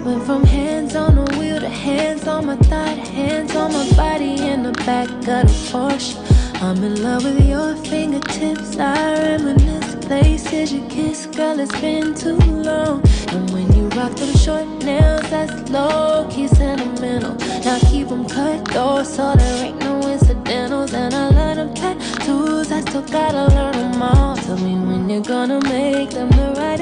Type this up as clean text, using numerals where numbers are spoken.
Went from hands on the wheel to hands on my thigh, to hands on my body in the back of the Porsche. I'm in love with your fingertips. I reminisce places you kiss, girl, it's been too long. And when you rock them short nails, that's low-key sentimental. Now keep them cut though, so there ain't no incidentals. And I love them tattoos, I still gotta learn them all. Tell me when you're gonna make them the right